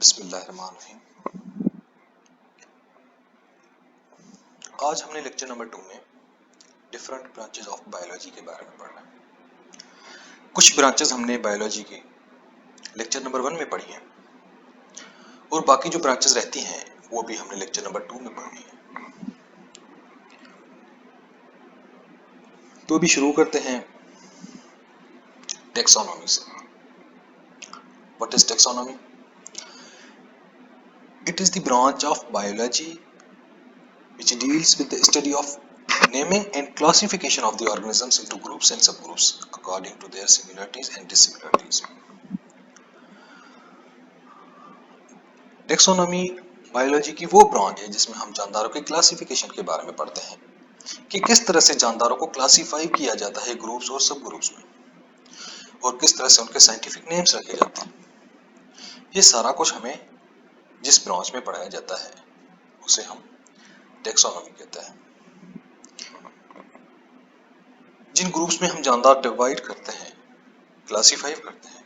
बिस्मिल्लाहिर्रहमानिर्रहीम। आज हमने लेक्चर नंबर 2 में डिफरेंट ब्रांचेस ऑफ बायोलॉजी के बारे में पढ़ना है। कुछ ब्रांचेस हमने बायोलॉजी के लेक्चर नंबर 1 में पढ़ी हैं और बाकी जो ब्रांचेस रहती हैं वो भी हमने लेक्चर नंबर 2 में पढ़नी है। तो अभी शुरू करते हैं टैक्सोनॉमी से। What is taxonomy? It is the branch of biology which deals with the study of naming and classification of the organisms into groups and subgroups according to their similarities and dissimilarities. Taxonomy biology की वो branch है जिसमें हम जानदारों के classification के बारे में पढ़ते हैं कि किस तरह से जानदारों को क्लासिफाई किया जाता है ग्रुप्स और सब ग्रुप्स में और किस तरह से उनके साइंटिफिक नेम्स रखे जाते हैं। ये सारा कुछ हमें जिस ब्रांच में पढ़ाया जाता है उसे हम टैक्सोनॉमी कहते हैं। जिन ग्रुप्स में हम जानदार डिवाइड करते हैं, क्लासिफाई करते हैं,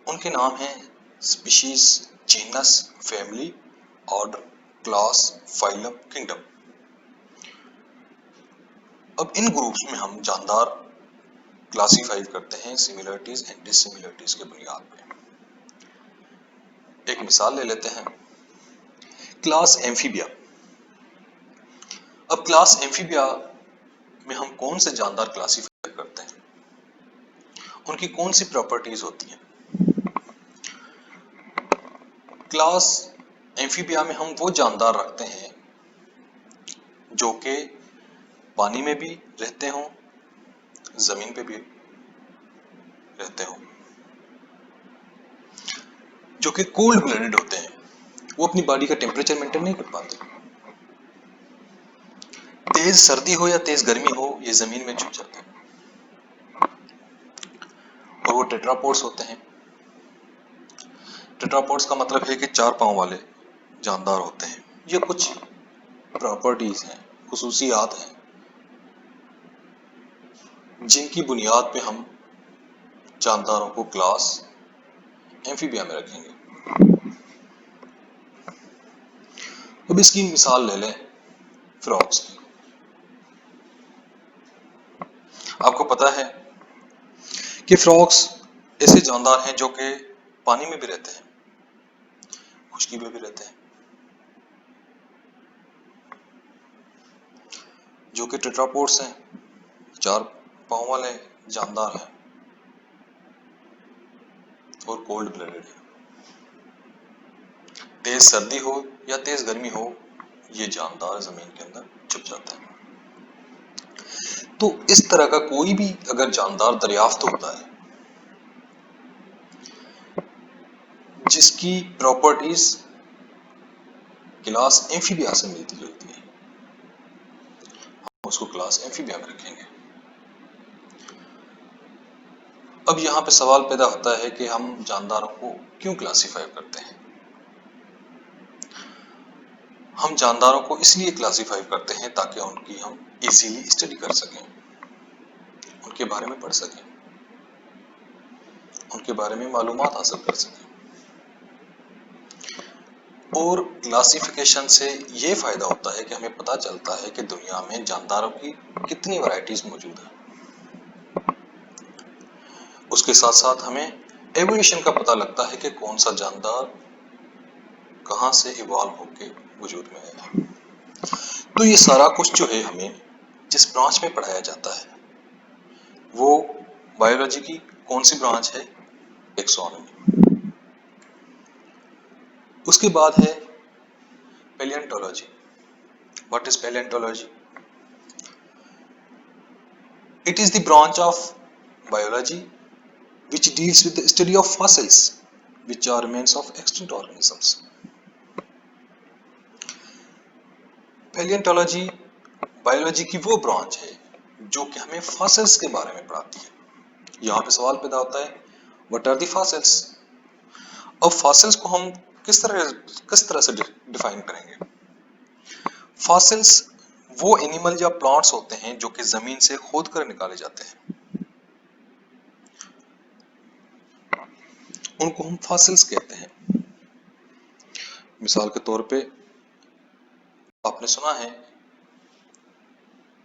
उनके नाम हैं species, genus, family, order, class, phylum, kingdom. अब इन ग्रुप्स में हम जानदार क्लासिफाई करते हैं सिमिलरिटीज एंड डिसिमिलरिटीज के बुनियाद पे। एक मिसाल ले लेते हैं, क्लास एम्फीबिया। अब क्लास एम्फीबिया में हम कौन से जानदार क्लासिफाई करते हैं, उनकी कौन सी प्रॉपर्टीज होती हैं। क्लास एम्फीबिया में हम वो जानदार रखते हैं जो कि पानी में भी रहते हों, जमीन पे भी रहते हों, जो कि कोल्ड ब्लडेड होते हैं। वो अपनी बॉडी का टेम्परेचर मेंटेन नहीं कर पाते। तेज सर्दी हो या तेज गर्मी हो, ये जमीन में छुप जाते हैं और वो टेट्रापोड्स होते हैं। टेट्रापोड्स का मतलब है कि 4 पांव वाले जानदार होते हैं। ये कुछ प्रॉपर्टीज हैं, खुसूसियात हैं, जिनकी बुनियाद पे हम जानदारों को क्लास एम्फीबिया में रखेंगे। अब इसकी मिसाल ले लें फ्रॉग्स की। आपको पता है कि फ्रॉग्स ऐसे जानदार हैं जो कि पानी में भी रहते हैं, खुश्की में भी रहते हैं, जो कि टेट्रापोड्स हैं, 4 पांव वाले जानदार हैं और कोल्ड ब्लडेड है। तेज सर्दी हो या तेज गर्मी हो, ये जानदार जमीन के अंदर छुप जाता है। तो इस तरह का कोई भी अगर जानदार दरियाफ्त होता है जिसकी प्रॉपर्टीज क्लास एम्फीबिया से मिलती जुलती है, हम उसको क्लास एम्फीबिया में रखेंगे। अब यहाँ पे सवाल पैदा होता है कि हम जानदारों को क्यों क्लासिफाई करते हैं। हम जानदारों को इसलिए क्लासिफाई करते हैं ताकि उनकी हम इजीली स्टडी कर सकें, उनके बारे में पढ़ सकें, उनके बारे में मालूमात हासिल कर सकें। और क्लासिफिकेशन से ये फायदा होता है कि हमें पता चलता है कि दुनिया में जानदारों की कितनी वैरायटीज मौजूद है। उसके साथ साथ हमें एवोल्यूशन का पता लगता है कि कौन सा जानदार कहां से इवॉल्व होके वजूद में आया। तो ये सारा कुछ जो है हमें जिस ब्रांच में पढ़ाया जाता है वो बायोलॉजी की कौन सी ब्रांच है? टैक्सोनॉमी। उसके बाद है palaeontology. What is palaeontology? It is the branch of biology which deals with the study of fossils which are remains of extinct organisms. Palaeontology biology की वो ब्रांच है जो कि हमें फॉसिल्स के बारे में पढ़ाती है। यहाँ पे सवाल पैदा होता है, व्हाट आर द फॉसिल्स? अब फॉसिल्स को हम किस तरह से डिफाइन करेंगे? फॉसिल्स वो एनिमल या प्लांट्स होते हैं जो कि जमीन से खोद कर निकाले जाते हैं, उनको हम फॉसिल्स कहते हैं। मिसाल के तौर पे आपने सुना है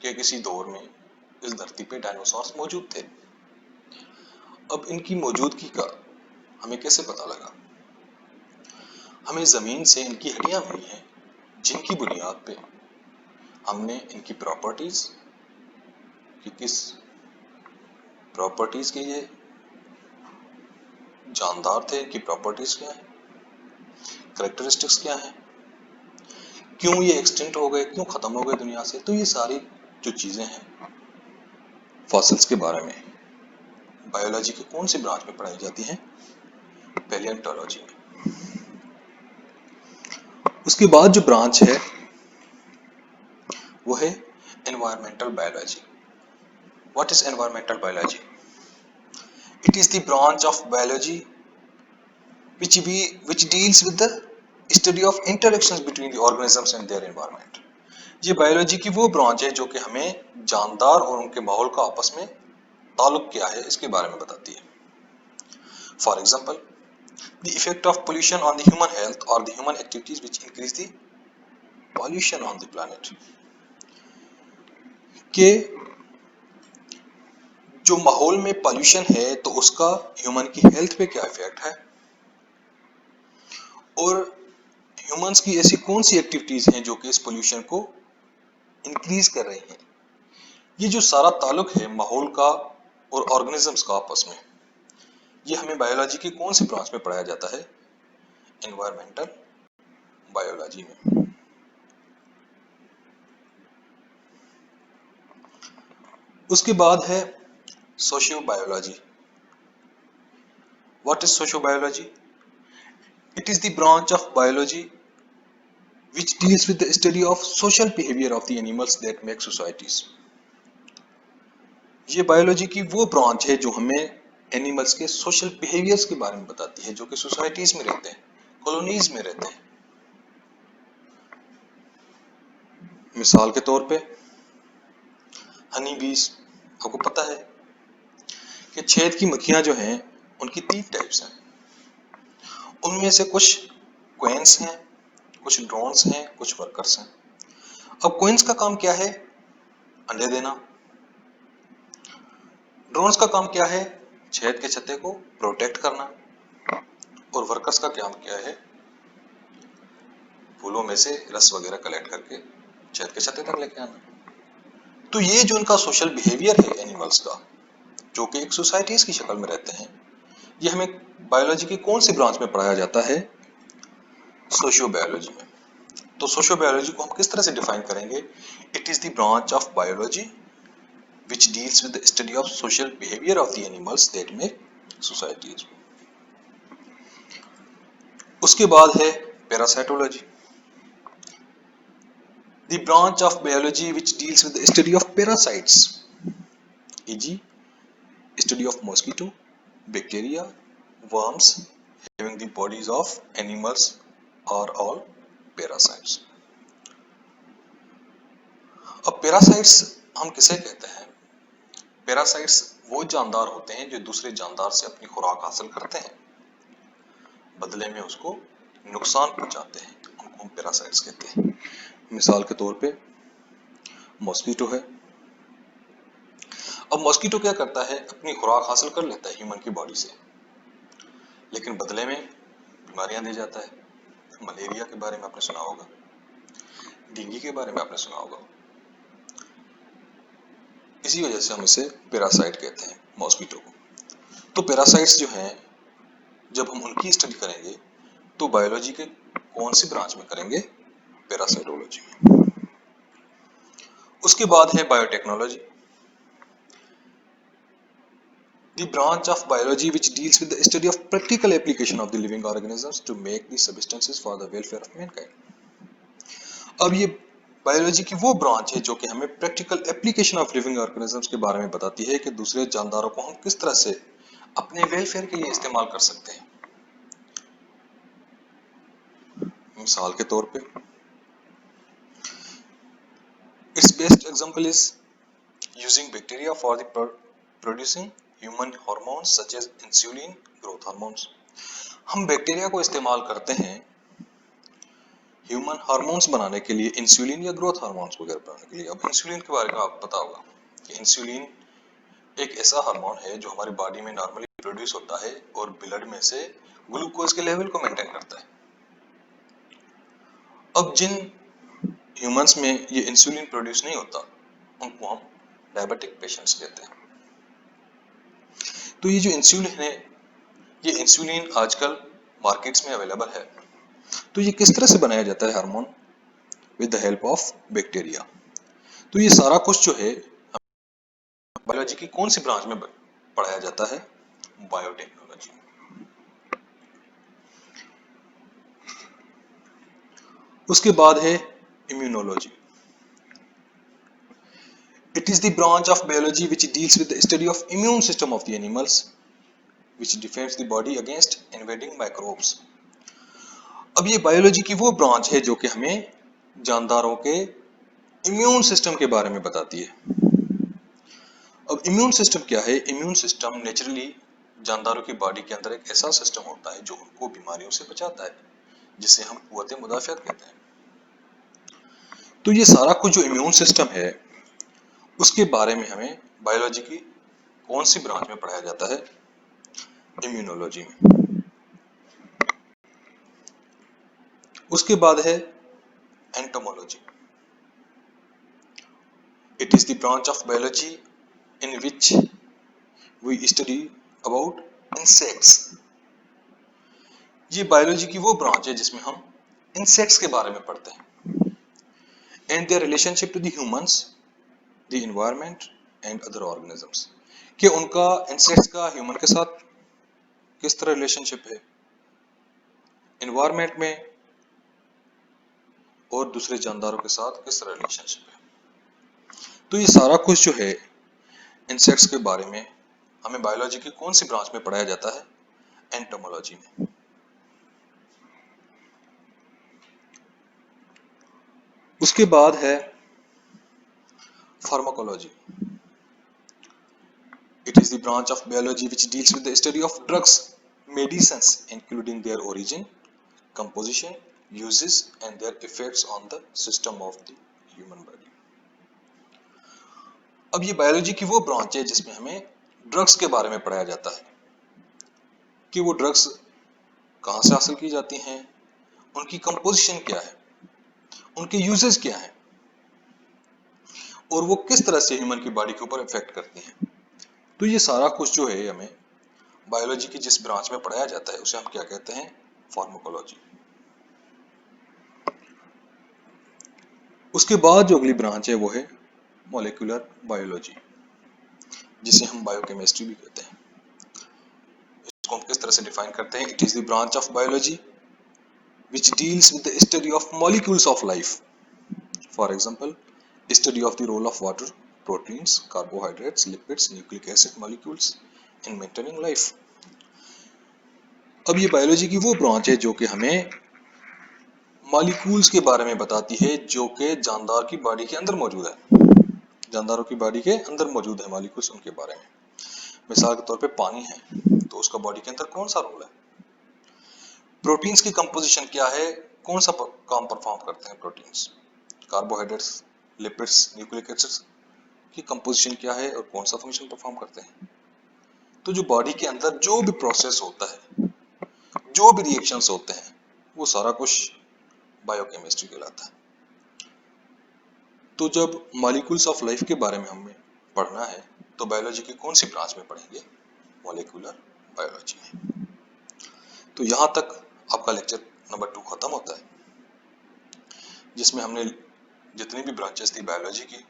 कि किसी दौर में इस धरती पे डायनासोर्स मौजूद थे। अब इनकी मौजूदगी का हमें कैसे पता लगा? हमें जमीन से इनकी हड्डियां मिली हैं, जिनकी बुनियाद पे हमने इनकी प्रॉपर्टीज कि किस प्रॉपर्टीज के ये जानदार थे, इनकी प्रॉपर्टीज क्या है, करेक्टरिस्टिक्स क्या है, क्यों ये एक्सटिंक्ट हो गए, क्यों खत्म हो गए दुनिया से। तो ये सारी जो चीजें हैं फॉसिल्स के बारे में बायोलॉजी के कौन सी ब्रांच में पढ़ाई जाती हैं? पैलियोंटोलॉजी में। उसके बाद जो ब्रांच है वो है environmental biology. What is environmental biology? It is the branch of biology which deals with the study of interactions between the organisms and their environment। ये बायोलॉजी की वो ब्रांच है जो कि हमें जानदार और उनके माहौल का आपस में ताल्लुक क्या है इसके बारे में बताती है। For example, the effect of pollution on the human health or the human activities which increase the pollution on the planet। कि जो माहौल में पॉल्यूशन है तो उसका ह्यूमन की हेल्थ पे क्या इफेक्ट है, और ह्यूमंस की ऐसी कौन सी एक्टिविटीज हैं जो कि इस पोल्यूशन को इंक्रीज कर रही हैं। ये जो सारा ताल्लुक है माहौल का और ऑर्गेनिजम्स का आपस में, ये हमें बायोलॉजी की कौन सी ब्रांच में पढ़ाया जाता है? एनवायरमेंटल बायोलॉजी में। उसके बाद है socio biology. What is socio biology? It is the branch of biology which deals with the study of social behavior of the animals that make societies। ये बायोलॉजी की वो ब्रांच है जो हमें एनिमल्स के सोशल बिहेवियर्स के बारे में बताती है जो कि सोसाइटीज में रहते हैं, कॉलोनीज में रहते हैं। मिसाल के तौर पे हनी बीज, आपको पता है कि छेद की मक्खियां जो हैं उनकी 3 टाइप्स हैं। उनमें से कुछ क्वींस हैं, कुछ ड्रोन्स हैं, कुछ वर्कर्स हैं। अब क्वींस का काम क्या है? अंडे देना। ड्रोन्स का काम क्या है? छेद के छत्ते को प्रोटेक्ट करना। और वर्कर्स का काम क्या है? फूलों में से रस वगैरह कलेक्ट करके छेद के छत्ते तक लेके आना। तो ये जो उनका सोशल बिहेवियर है एनिमल्स का, जो कि एक सोसाइटीज की शक्ल में रहते हैं, ये हमें बायोलॉजी की कौन सी ब्रांच में पढ़ाया जाता है? सोशियो बायोलॉजी में। तो सोशियो बायोलॉजी को हम किस तरह से डिफाइन करेंगे? It is the branch of biology which deals with the study of social behavior of the animals that make societies। उसके बाद है parasitology. The branch of biology which deals with the study of parasites, e.g. study of mosquito, bacteria, worms having the bodies of animals are all parasites। अब parasites हम किसे कहते हैं? Parasites वो जानदार होते हैं जो दूसरे जानदार से अपनी खुराक हासिल करते हैं, बदले में उसको नुकसान पहुंचाते हैं, उनको हम पैरासाइट्स कहते हैं। मिसाल के तौर पे मॉस्किटो है। अब मॉस्किटो क्या करता है? अपनी खुराक हासिल कर लेता है ह्यूमन की बॉडी से, लेकिन बदले में बीमारियां दे जाता है। मलेरिया के बारे में आपने सुना होगा, डेंगू के बारे में आपने सुना होगा। इसी वजह से हम इसे पैरासाइट कहते हैं, मॉस्किटो को। तो पैरासाइट्स जो हैं, जब हम उनकी स्टडी करेंगे तो बायोलॉजी के कौन सी ब्रांच में करेंगे? पैरासाइटोलॉजी में। उसके बाद है biotechnology. The branch of biology which deals with the study of practical application of the living organisms to make the substances for the welfare of mankind। अब ये बायोलॉजी की वो ब्रांच है जो कि हमें practical application of living organisms के बारे में बताती है कि दूसरे जानदारों को हम किस तरह से अपने वेलफेयर के लिए इस्तेमाल कर सकते हैं। मिसाल के तौर पे its best example is using bacteria for the producing human hormones such as insulin, growth hormones। हम बैक्टीरिया को इस्तेमाल करते हैं ह्यूमन हार्मोन्स बनाने के लिए इंसुलिन या ग्रोथ हार्मोन्स वगैरह बनाने के लिए। अब इंसुलिन के बारे में आपको पता होगा कि इंसुलिन एक ऐसा हार्मोन है जो हमारी बॉडी में नॉर्मली प्रोड्यूस होता है और ब्लड में से ग्लूकोज के लेवल को मेंटेन करता है। अब जिन ह्यूमंस में ये इंसुलिन प्रोड्यूस नहीं होता उनको हम डायबिटिक पेशेंट्स कहते हैं। तो ये जो इंसुलिन है, ये इंसुलिन आजकल मार्केट्स में अवेलेबल है। तो ये किस तरह से बनाया जाता है hormone? With the help of bacteria. तो ये सारा कुछ जो है बायोलॉजी की कौन सी ब्रांच में पढ़ाया जाता है? बायोटेक्नोलॉजी। उसके बाद है immunology. It is the branch of biology which deals with the study of immune system of the animals, which defends the body against invading microbes. अब ये बायोलॉजी की वो ब्रांच है जो कि हमें जानदारों के इम्यून सिस्टम के बारे में बताती है। अब इम्यून सिस्टम क्या है? इम्यून सिस्टम नेचुरली जानदारों की बॉडी के अंदर एक ऐसा सिस्टम होता है जो उनको बीमारियों से बचाता है, जिसे हम कुव्वत मुदाफ़ियत कहते हैं। तो ये सारा कुछ जो इम्यून सिस्टम है उसके बारे में हमें बायोलॉजी की कौन सी ब्रांच में पढ़ाया जाता है? इम्यूनोलॉजी में। उसके बाद है entomology. It is the branch of biology in which we study about insects. ये बायोलॉजी की वो ब्रांच है जिसमें हम इंसेक्ट्स के बारे में पढ़ते हैं and their relationship to the humans, the environment and other organisms, कि उनका इंसेक्ट्स का ह्यूमन के साथ किस तरह रिलेशनशिप है, एनवायरनमेंट में और दूसरे जानदारों के साथ किस तरह रिलेशनशिप है। तो ये सारा कुछ जो है इंसेक्ट्स के बारे में हमें बायोलॉजी की कौन सी ब्रांच में पढ़ाया जाता है? एंटोमोलॉजी में। उसके बाद है pharmacology. It is the branch of biology which deals with the study of drugs, medicines including there origin, composition, uses and their effects on the system of the human body. अब ये biology की वो branch है जिसमें हमें drugs के बारे में पढ़ाया जाता है कि वो ड्रग्स कहाँ से हासिल की जाती हैं, उनकी कंपोजिशन क्या है, उनके यूजेस क्या हैं और वो किस तरह से ह्यूमन की बॉडी के ऊपर इफेक्ट करती हैं। तो ये सारा कुछ जो है हमें बायोलॉजी की जिस ब्रांच में पढ़ाया जाता है उसे हम क्या कहते हैं? फार्माकोलॉजी। उसके बाद जो अगली ब्रांच है वो है मॉलिक्यूलर बायोलॉजी, जिसे हम बायोकेमिस्ट्री भी कहते हैं। इसको हम किस तरह से डिफाइन करते हैं? It is the branch of biology which deals with the study of molecules of life. For example, study of the role of water, proteins, carbohydrates, lipids, nucleic acid molecules in maintaining life. अब ये biology की वो branch है जो कि हमें molecules के बारे में बताती है जो कि जानदार की बॉडी के अंदर मौजूद है। जानदारों की बॉडी के अंदर मौजूद है मॉलिक्यूल्स, उनके बारे में। मिसाल के तौर पे पानी है तो उसका बॉडी के अंदर कौन सा रोल है, प्रोटीन्स की कंपोजिशन क्या है, कौन सा काम परफॉर्म करते हैं proteins, carbohydrates, lipids, nucleic acids की कंपोजिशन क्या है और कौन सा फंक्शन परफॉर्म करते हैं। तो जो बॉडी के अंदर जो भी प्रोसेस होता है, जो भी रिएक्शंस होते हैं, वो सारा कुछ बायोकेमिस्ट्री कहलाता है। तो जब मॉलिक्यूल्स ऑफ लाइफ के बारे में हमें पढ़ना है तो बायोलॉजी की कौन सी ब्रांच में पढ़ेंगे? मॉलिक्यूलर बायोलॉजी में। तो यहाँ तक आपका लेक्चर नंबर 2 खत्म होता है, जिसमें हमने जितनी भी ब्रांचेस थी बायोलॉजी की